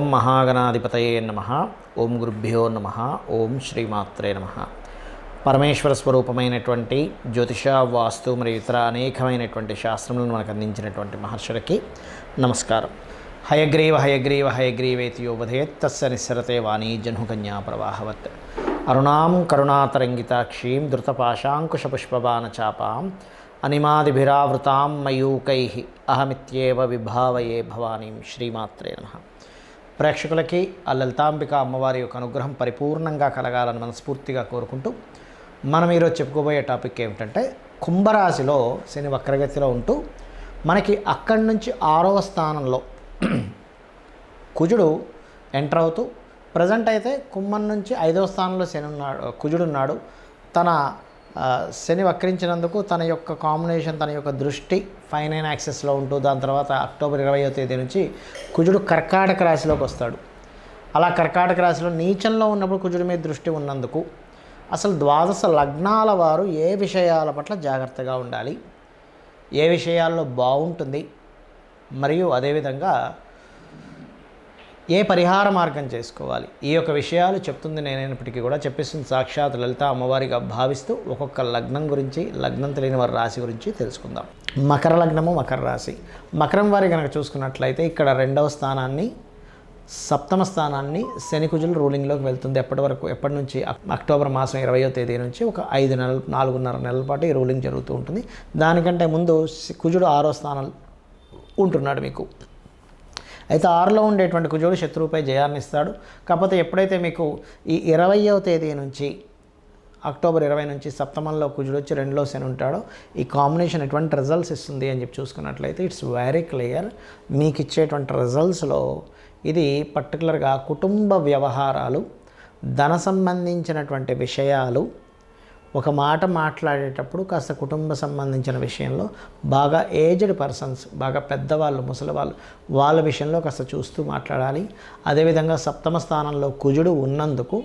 ఓం మహాగణాధిపతయే నమః. ఓం గురుభ్యో నమః. ఓం శ్రీమాత్రే నమః. పరమేశ్వర స్వరూపమైనటువంటి జ్యోతిష, వాస్తు మరియు ఇతర అనేకమైనటువంటి శాస్త్రములను మనకు అందించినటువంటి మహర్షులకి నమస్కారం. హయగ్రీవ హయగ్రీవ హయగ్రీవేతి యోవధేత్ తస్య నిస్సరతే వాణీ జహ్నుకన్యా ప్రవాహవత్. అరుణాం కరుణాతరంగితాక్షీం ధృతపాశాంకుశపుష్పబాణచాపాం అనిమాదిభిరావృతాం మయూకైః అహమిత్యేవ విభావయే భవానీం. శ్రీమాత్రే నమః. ప్రేక్షకులకి ఆ లలితాంబిక అమ్మవారి యొక్క అనుగ్రహం పరిపూర్ణంగా కలగాలని మనస్ఫూర్తిగా కోరుకుంటూ మనం ఈరోజు చెప్పుకోబోయే టాపిక్ ఏమిటంటే, కుంభరాశిలో శని వక్రగతిలో ఉంటూ మనకి అక్కడి నుంచి 6వ స్థానంలో కుజుడు ఎంటర్ అవుతూ, ప్రజెంట్ అయితే కుంభం నుంచి 5వ స్థానంలో కుజుడు ఉన్నాడు. తన శని వక్రించినందుకు తన యొక్క కాంబినేషన్, తన యొక్క దృష్టి 5-9 యాక్సెస్లో ఉంటూ, దాని తర్వాత అక్టోబర్ 20వ తేదీ నుంచి కుజుడు కర్కాటక రాశిలోకి వస్తాడు. అలా కర్కాటక రాశిలో నీచంలో ఉన్నప్పుడు కుజుడి మీద దృష్టి ఉన్నందుకు అసలు ద్వాదశ లగ్నాల వారు ఏ విషయాల పట్ల జాగ్రత్తగా ఉండాలి, ఏ విషయాల్లో బాగుంటుంది, మరియు అదేవిధంగా ఏ పరిహార మార్గం చేసుకోవాలి, ఈ యొక్క విషయాలు చెప్తుంది నేనైనప్పటికీ కూడా చెప్పేస్తుంది సాక్షాత్ లలిత అమ్మవారిగా భావిస్తూ ఒక్కొక్క లగ్నం గురించి, లగ్నం తెలియని వారి రాశి గురించి తెలుసుకుందాం. మకర లగ్నము, మకర రాశి. మకరం వారి కనుక చూసుకున్నట్లయితే ఇక్కడ 2వ స్థానాన్ని, 7వ స్థానాన్ని శని కుజులు రూలింగ్లోకి వెళ్తుంది. ఎప్పటి నుంచి అక్టోబర్ మాసం 20వ తేదీ నుంచి ఒక 5 నెలలు, 4.5 నెలల పాటు ఈ రూలింగ్ జరుగుతూ ఉంటుంది. దానికంటే ముందు కుజుడు 6వ స్థానం ఉంటున్నాడు మీకు. అయితే 6లో ఉండేటువంటి కుజుడు శత్రువుపై జయాన్ని ఇస్తాడు. కాకపోతే ఎప్పుడైతే మీకు ఈ 20వ తేదీ నుంచి అక్టోబర్ 20 నుంచి సప్తమంలో కుజుడు వచ్చి 2లో శని ఉంటాడో, ఈ కాంబినేషన్ ఎటువంటి రిజల్ట్స్ ఇస్తుంది అని చెప్పి చూసుకున్నట్లయితే ఇట్స్ వెరీ క్లియర్. మీకు ఇచ్చేటువంటి రిజల్ట్స్లో ఇది పర్టికులర్గా కుటుంబ వ్యవహారాలు, ధన సంబంధించినటువంటి విషయాలు, ఒక మాట మాట్లాడేటప్పుడు కాస్త కుటుంబ సంబంధించిన విషయంలో బాగా ఏజ్డ్ పర్సన్స్, బాగా పెద్దవాళ్ళు, ముసలివాళ్ళు, వాళ్ళ విషయంలో కాస్త చూస్తూ మాట్లాడాలి. అదేవిధంగా 7వ స్థానంలో కుజుడు ఉన్నందుకు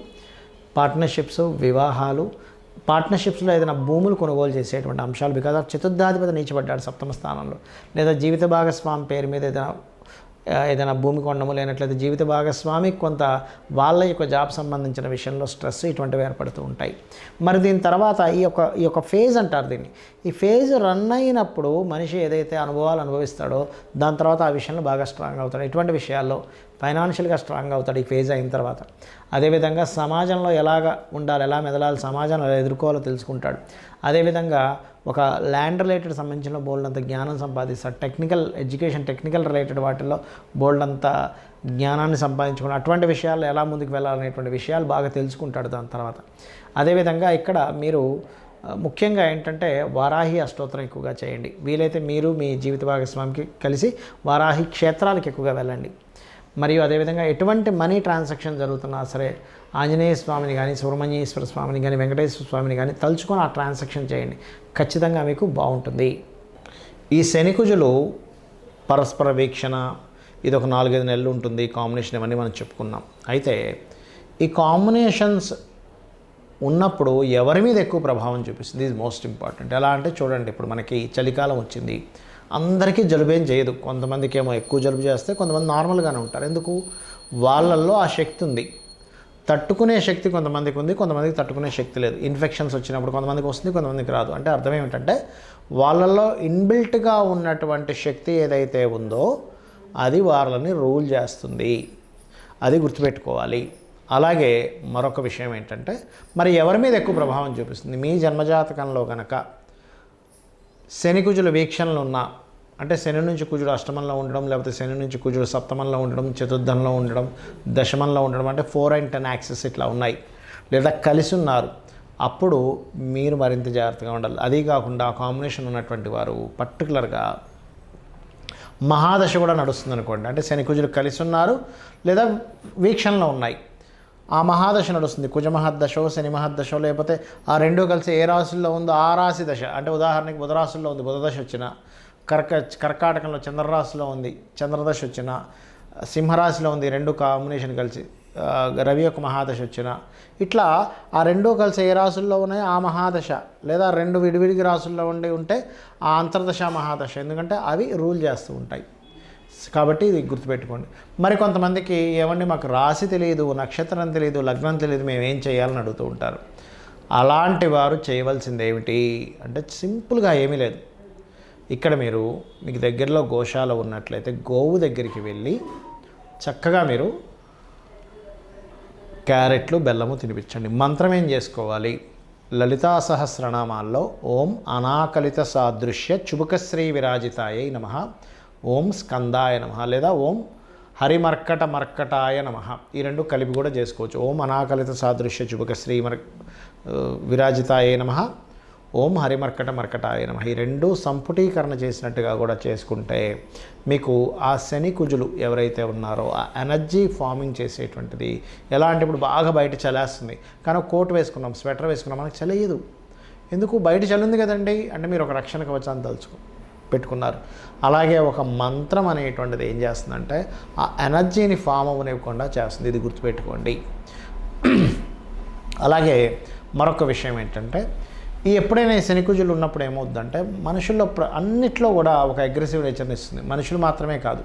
పార్ట్నర్షిప్స్, వివాహాలు, పార్ట్నర్షిప్స్లో ఏదైనా భూములు కొనుగోలు చేసేటువంటి అంశాలు, బికాజ్ ఆఫ్ చతుర్థాధిపతి నీచబడ్డాడు 7వ స్థానంలో, లేదా జీవిత భాగస్వామి పేరు మీద ఏదైనా భూమి కొనడము, లేనట్లయితే జీవిత భాగస్వామికి కొంత వాళ్ళ యొక్క జాబ్ సంబంధించిన విషయంలో స్ట్రెస్, ఇటువంటివి ఏర్పడుతూ ఉంటాయి. మరి దీని తర్వాత ఈ యొక్క ఫేజ్ అంటారు దీన్ని. ఈ ఫేజ్ రన్ అయినప్పుడు మనిషి ఏదైతే అనుభవాలు అనుభవిస్తాడో దాని తర్వాత ఆ విషయంలో బాగా స్ట్రాంగ్ అవుతాడు. ఇటువంటి విషయాల్లో ఫైనాన్షియల్గా స్ట్రాంగ్ అవుతాడు ఈ ఫేజ్ అయిన తర్వాత. అదేవిధంగా సమాజంలో ఎలాగ ఉండాలి, ఎలా మెదలాలి, సమాజాన్ని ఎలా ఎదుర్కోవాలో తెలుసుకుంటాడు. అదేవిధంగా ఒక ల్యాండ్ రిలేటెడ్ సంబంధించిన బోల్డంత జ్ఞానం సంపాదిస్తాడు. టెక్నికల్ ఎడ్యుకేషన్, టెక్నికల్ రిలేటెడ్ వాటిల్లో బోల్డంత జ్ఞానాన్ని సంపాదించుకుని అటువంటి విషయాలు ఎలా ముందుకు వెళ్ళాలనేటువంటి విషయాలు బాగా తెలుసుకుంటాడు దాని తర్వాత. అదేవిధంగా ఇక్కడ మీరు ముఖ్యంగా ఏంటంటే వారాహి అష్టోత్తరం ఎక్కువగా చేయండి. వీలైతే మీరు మీ జీవిత భాగస్వామికి కలిసి వారాహి క్షేత్రాలకు ఎక్కువగా వెళ్ళండి. మరియు అదేవిధంగా ఎటువంటి మనీ ట్రాన్సాక్షన్ జరుగుతున్నా సరే ఆంజనేయ స్వామిని కానీ, సుబ్రహ్మణ్యేశ్వర స్వామిని కానీ, వెంకటేశ్వర స్వామిని కానీ తలుచుకొని ఆ ట్రాన్సాక్షన్ చేయండి. ఖచ్చితంగా మీకు బాగుంటుంది. ఈ శని కుజులు పరస్పర వీక్షణ, ఇది ఒక 4-5 నెలలు ఉంటుంది కాంబినేషన్, ఇవన్నీ మనం చెప్పుకున్నాం. అయితే ఈ కాంబినేషన్స్ ఉన్నప్పుడు ఎవరి మీద ఎక్కువ ప్రభావం చూపిస్తుంది, ఇది మోస్ట్ ఇంపార్టెంట్. ఎలా అంటే చూడండి, ఇప్పుడు మనకి చలికాలం వచ్చింది, అందరికీ జలుబేం చేయదు. కొంతమందికి ఏమో ఎక్కువ జలుబు చేస్తే, కొంతమంది నార్మల్గానే ఉంటారు. ఎందుకు? వాళ్ళల్లో ఆ శక్తి ఉంది, తట్టుకునే శక్తి కొంతమందికి ఉంది, కొంతమందికి తట్టుకునే శక్తి లేదు. ఇన్ఫెక్షన్స్ వచ్చినప్పుడు కొంతమందికి వస్తుంది, కొంతమందికి రాదు. అంటే అర్థం ఏమిటంటే వాళ్ళల్లో ఇన్బిల్ట్గా ఉన్నటువంటి శక్తి ఏదైతే ఉందో అది వాళ్ళని రూల్ చేస్తుంది. అది గుర్తుపెట్టుకోవాలి. అలాగే మరొక విషయం ఏంటంటే, మరి ఎవరి మీద ఎక్కువ ప్రభావం చూపిస్తుంది? మీ జన్మజాతకంలో కనుక శని కుజుల వీక్షణలు ఉన్నా, అంటే శని నుంచి కుజుడు అష్టమంలో ఉండడం, లేకపోతే శని నుంచి కుజుడు సప్తమంలో ఉండడం, చతుర్థంలో ఉండడం, దశమంలో ఉండడం, అంటే 4 and 10 యాక్సెస్ ఇట్లా ఉన్నాయి, లేదా కలిసి ఉన్నారు, అప్పుడు మీరు మరింత జాగ్రత్తగా ఉండాలి. అదీ కాకుండా ఆ కాంబినేషన్ ఉన్నటువంటి వారు పర్టికులర్గా మహాదశ కూడా నడుస్తుంది అనుకోండి, అంటే శని కుజులు కలిసి ఉన్నారు లేదా వీక్షణలో ఉన్నాయి, ఆ మహాదశ నడుస్తుంది. కుజ మహద్దశో, శని మహద్దశో, లేకపోతే ఆ రెండో కలిసి ఏ రాశుల్లో ఉందో ఆ రాశి దశ, అంటే ఉదాహరణకి బుధ రాశుల్లో ఉంది, బుధదశ వచ్చిన, కర్కాటకంలో చంద్రరాశిలో ఉంది, చంద్రదశ వచ్చిన, సింహరాశిలో ఉంది, రెండు కాంబినేషన్ కలిసి రవి యొక్క మహాదశ వచ్చిన, ఇట్లా ఆ రెండో కలిసి ఏ రాశుల్లో ఉన్నాయో ఆ మహాదశ, లేదా రెండు విడివిడిగి రాశుల్లో ఉంటే ఆ అంతర్దశ మహాదశ, ఎందుకంటే అవి రూల్ చేస్తూ ఉంటాయి. కాబట్టి ఇది గుర్తుపెట్టుకోండి. మరి కొంతమందికి ఏమండి మాకు రాశి తెలియదు, నక్షత్రం తెలియదు, లగ్నం తెలియదు, మేము ఏం చేయాలని అడుగుతూ ఉంటారు. అలాంటి వారు చేయవలసింది ఏమిటి అంటే సింపుల్గా ఏమీ లేదు. ఇక్కడ మీకు దగ్గరలో గోశాల ఉన్నట్లయితే గోవు దగ్గరికి వెళ్ళి చక్కగా మీరు క్యారెట్లు బెల్లము తినిపించండి. మంత్రం ఏం చేసుకోవాలి? లలితా సహస్రనామాల్లో ఓం అనాకలిత సాదృశ్య చుబుకశ్రీ విరాజితాయై నమః, ఓం స్కందాయ నమః, లేదా ఓం హరిమర్కట మర్కటాయ నమః, ఈ రెండు కలిపి కూడా చేసుకోవచ్చు. ఓం అనాకలిత సాదృశ్య చుబుకశ్రీ విరాజితాయై నమః, ఓం హరిమర్కట మర్కటాయ నమః, ఈ రెండు సంపుటీకరణ చేసినట్టుగా కూడా చేసుకుంటే మీకు ఆ శని కుజులు ఎవరైతే ఉన్నారో ఆ ఎనర్జీ ఫార్మింగ్ చేసేటువంటిది ఎలా అంటే ఇప్పుడు బాగా బయట చలేస్తుంది, కానీ కోట్ వేసుకున్నాం, స్వెటర్ వేసుకున్నాం, మనకు చలియదు. ఎందుకు? బయట చలి ఉంది కదండి అంటే మీరు ఒక రక్షణ కవచాన్ని పెట్టుకున్నారు. అలాగే ఒక మంత్రం అనేటువంటిది ఏం చేస్తుందంటే ఆ ఎనర్జీని ఫామ్ అవ్వనివ్వకుండా చేస్తుంది. ఇది గుర్తుపెట్టుకోండి. అలాగే మరొక విషయం ఏంటంటే ఎప్పుడైనా శనికుజులు ఉన్నప్పుడు ఏమవుతుందంటే మనుషుల్లో అన్నిట్లో కూడా ఒక అగ్రెసివ్ నేచర్ని ఇస్తుంది. మనుషులు మాత్రమే కాదు,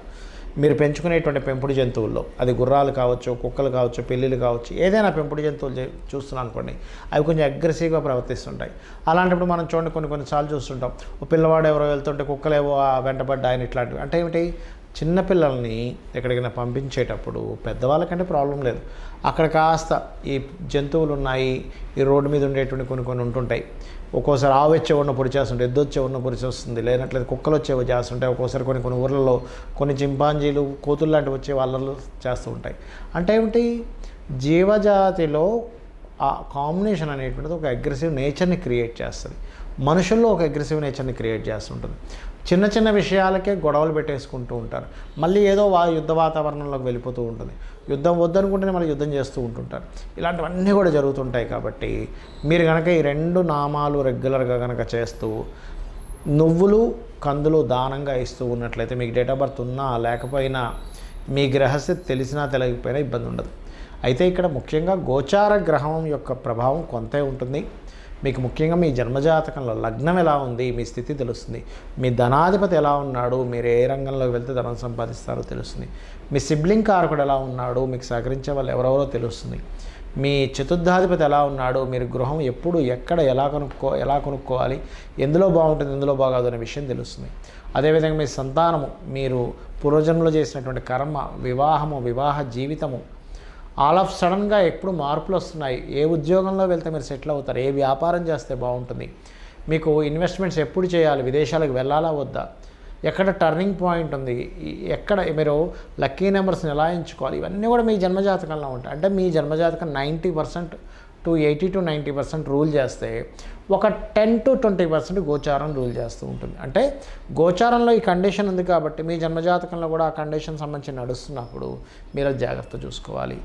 మీరు పెంచుకునేటువంటి పెంపుడు జంతువుల్లో, అది గుర్రాలు కావచ్చు, కుక్కలు కావచ్చు, పిల్లులు కావచ్చు, ఏదైనా పెంపుడు జంతువులు చూస్తున్నాం అనుకోండి, అవి కొంచెం అగ్రెసివ్గా ప్రవర్తిస్తుంటాయి. అలాంటప్పుడు మనం చూడండి కొన్నిసార్లు చూస్తుంటాం, ఓ పిల్లవాడు ఎవరో వెళ్తుంటే కుక్కలు ఏవో వెంటబడ్డా ఆయన ఇట్లాంటివి. అంటే ఏమిటి? చిన్నపిల్లల్ని ఎక్కడికైనా పంపించేటప్పుడు పెద్దవాళ్ళకంటే ప్రాబ్లం లేదు, అక్కడ కాస్త ఈ జంతువులు ఉన్నాయి, ఈ రోడ్డు మీద ఉండేటువంటి కొన్ని ఉంటుంటాయి. ఒక్కోసారి ఆవు వచ్చే ఉన్న పొడి చేస్తుంటాయి, ఎద్దు వచ్చే ఉన్న పొడి చేస్తుంది, లేనట్లయితే కుక్కలు వచ్చే చేస్తుంటాయి. ఒక్కోసారి కొన్ని ఊర్లలో కొన్ని చింపాంజీలు, కోతులు లాంటివి వచ్చే వాళ్ళలో చేస్తూ ఉంటాయి. అంటే ఏమిటి? జీవజాతిలో ఆ కాంబినేషన్ అనేటువంటిది ఒక అగ్రెసివ్ నేచర్ని క్రియేట్ చేస్తుంది. మనుషుల్లో ఒక అగ్రెసివ్ నేచర్ని క్రియేట్ చేస్తుంటుంది. చిన్న చిన్న విషయాలకే గొడవలు పెట్టేసుకుంటూ ఉంటారు. మళ్ళీ ఏదో యుద్ధ వాతావరణంలోకి వెళ్ళిపోతూ ఉంటుంది. యుద్ధం వద్దనుకుంటేనే మళ్ళీ యుద్ధం చేస్తూ ఉంటుంటారు. ఇలాంటివన్నీ కూడా జరుగుతుంటాయి. కాబట్టి మీరు కనుక ఈ రెండు నామాలు రెగ్యులర్గా కనుక చేస్తూ నువ్వులు కందులు దానంగా ఇస్తూ ఉన్నట్లయితే మీకు డేట్ ఆఫ్ బర్త్ ఉన్నా లేకపోయినా మీ గ్రహస్థితి తెలిసినా తెలియకపోయినా ఇబ్బంది ఉండదు. అయితే ఇక్కడ ముఖ్యంగా గోచార గ్రహం యొక్క ప్రభావం కొంతే ఉంటుంది. మీకు ముఖ్యంగా మీ జన్మజాతకంలో లగ్నం ఎలా ఉంది, మీ స్థితి తెలుస్తుంది. మీ ధనాధిపతి ఎలా ఉన్నాడు, మీరు ఏ రంగంలోకి వెళ్తే ధనం సంపాదిస్తారో తెలుస్తుంది. మీ సిబ్లింగ్ కారకుడు ఎలా ఉన్నాడు, మీకు సహకరించే వాళ్ళు ఎవరెవరో తెలుస్తుంది. మీ చతుర్థాధిపతి ఎలా ఉన్నాడు, మీరు గృహం ఎప్పుడు ఎక్కడ ఎలా కొనుక్కోవాలి, ఎందులో బాగుంటుంది ఎందులో బాగాదు అనే విషయం తెలుస్తుంది. అదేవిధంగా మీ సంతానము, మీరు పూర్వజన్మలో చేసినటువంటి కర్మ, వివాహ జీవితము, ఆల్ ఆఫ్ సడన్గా ఎప్పుడు మార్పులు వస్తున్నాయి. ఏ ఉద్యోగంలో వెళ్తే మీరు సెటిల్ అవుతారు, ఏ వ్యాపారం చేస్తే బాగుంటుంది, మీకు ఇన్వెస్ట్మెంట్స్ ఎప్పుడు చేయాలి, విదేశాలకు వెళ్ళాలా వద్దా, ఎక్కడ టర్నింగ్ పాయింట్ ఉంది, ఎక్కడ మీరు లక్కీ నెంబర్స్ని ఎలా ఎంచుకోవాలి, ఇవన్నీ కూడా మీ జన్మజాతకంలో ఉంటాయి. అంటే మీ జన్మజాతకం 90% టు 80 to 90% రూల్ చేస్తే ఒక 10 to 20% గోచారం రూల్ చేస్తూ ఉంటుంది. అంటే గోచారంలో ఈ కండిషన్ ఉంది కాబట్టి మీ జన్మజాతకంలో కూడా ఆ కండిషన్ సంబంధించి నడుస్తున్నప్పుడు మీరు జాగ్రత్త చూసుకోవాలి.